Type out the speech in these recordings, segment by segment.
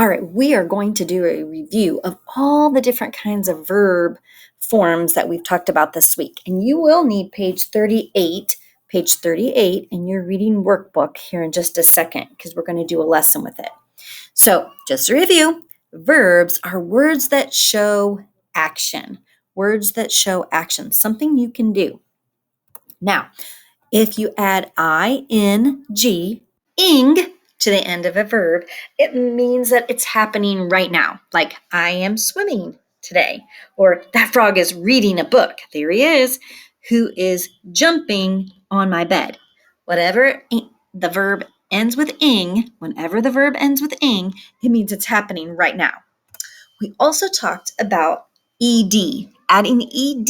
All right, we are going to do a review of all the different kinds of verb forms that we've talked about this week. And you will need page 38 in your reading workbook here in just a second because we're going to do a lesson with it. So just to review, verbs are words that show action, something you can do. Now, if you add ing, ing, to the end of a verb, it means that it's happening right now. Like, I am swimming today. Or, that frog is reading a book. There he is. Who is jumping on my bed? Whatever the verb ends with ing, whenever the verb ends with ing, it means it's happening right now. We also talked about ed. Adding ed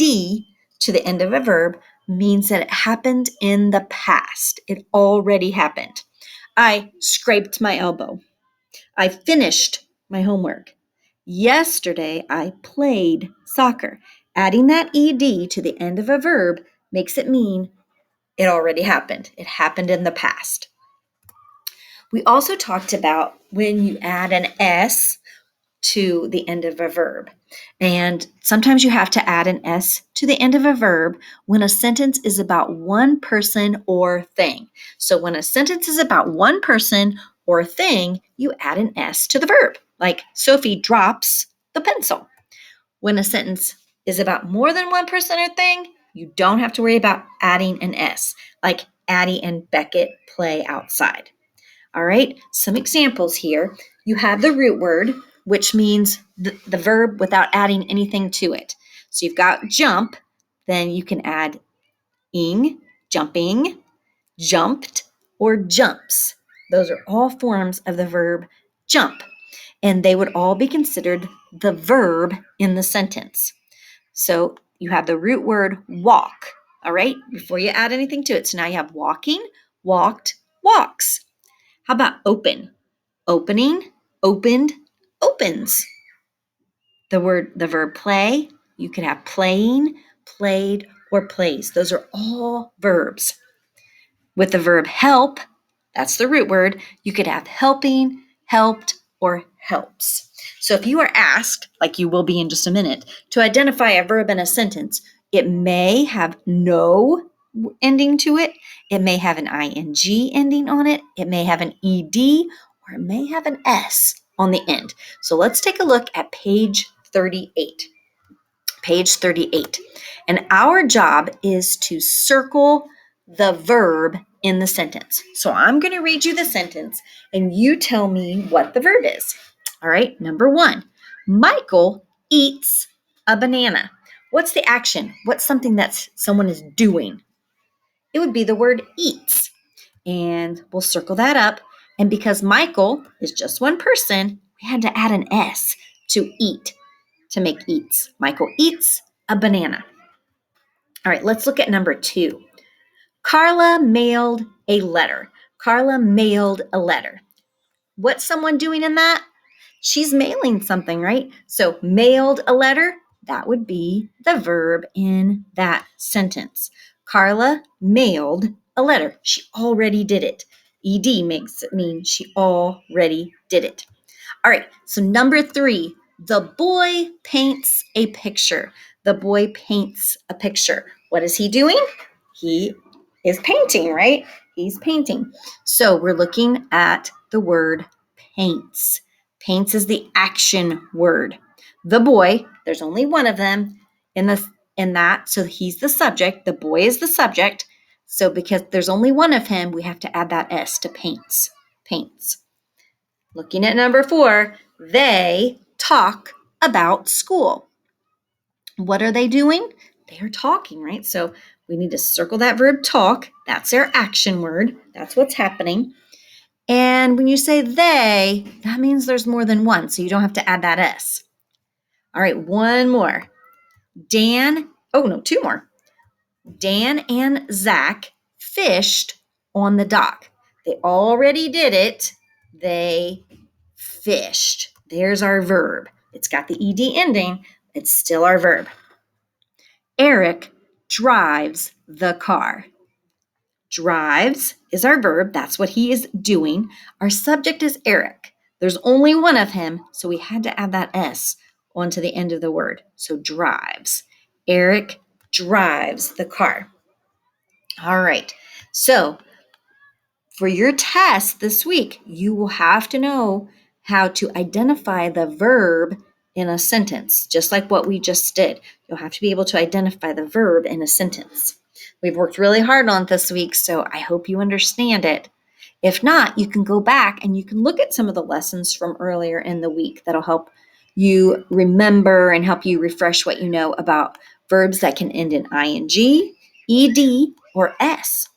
to the end of a verb means that it happened in the past. It already happened. I scraped my elbow. I finished my homework. Yesterday, I played soccer. Adding that ed to the end of a verb makes it mean it already happened. It happened in the past. We also talked about when you add an s to the end of a verb. And sometimes you have to add an S to the end of a verb when a sentence is about one person or thing. So when a sentence is about one person or thing, you add an S to the verb, like Sophie drops the pencil. When a sentence is about more than one person or thing, you don't have to worry about adding an S, like Addie and Beckett play outside. All right, some examples here. You have the root word, which means the verb without adding anything to it. So you've got jump, then you can add ing, jumping, jumped, or jumps. Those are all forms of the verb jump, and they would all be considered the verb in the sentence. So you have the root word walk, all right, before you add anything to it. So now you have walking, walked, walks. How about open? Opening, opened, opens. The verb play, you could have playing, played, or plays. Those are all verbs. With the verb help, that's the root word, you could have helping, helped, or helps. So if you are asked, like you will be in just a minute, to identify a verb in a sentence, it may have no ending to it. It may have an ing ending on it. It may have an ed, or it may have an s on the end. So let's take a look at page 38. Page 38. And our job is to circle the verb in the sentence. So I'm going to read you the sentence and you tell me what the verb is. All right, number 1. Michael eats a banana. What's the action? What's something that someone is doing? It would be the word eats. And we'll circle that up. And because Michael is just one person, we had to add an S to eat to make eats. Michael eats a banana. All right, let's look at number 2. Carla mailed a letter. Carla mailed a letter. What's someone doing in that? She's mailing something, right? So mailed a letter, that would be the verb in that sentence. Carla mailed a letter. She already did it. ED makes it mean she already did it. All right, so number 3, the boy paints a picture. The boy paints a picture. What is he doing? He is painting, right? He's painting. So we're looking at the word paints. Paints is the action word. The boy, there's only one of them in that, so he's the subject. The boy is the subject. So because there's only one of him, we have to add that S to paints. Paints. Looking at number 4, they talk about school. What are they doing? They are talking, right? So we need to circle that verb talk. That's their action word. That's what's happening. And when you say they, that means there's more than one, so you don't have to add that S. All right, one more. Two more. Dan and Zach fished on the dock. They already did it. They fished. There's our verb. It's got the ed ending. It's still our verb. Eric drives the car. Drives is our verb. That's what he is doing. Our subject is Eric. There's only one of him, so we had to add that S onto the end of the word. So drives. Eric drives the car. All right. So for your test this week, you will have to know how to identify the verb in a sentence, just like what we just did. You'll have to be able to identify the verb in a sentence. We've worked really hard on it this week, so I hope you understand it. If not, you can go back and you can look at some of the lessons from earlier in the week that'll help you remember and help you refresh what you know about verbs that can end in ing, ed, or s.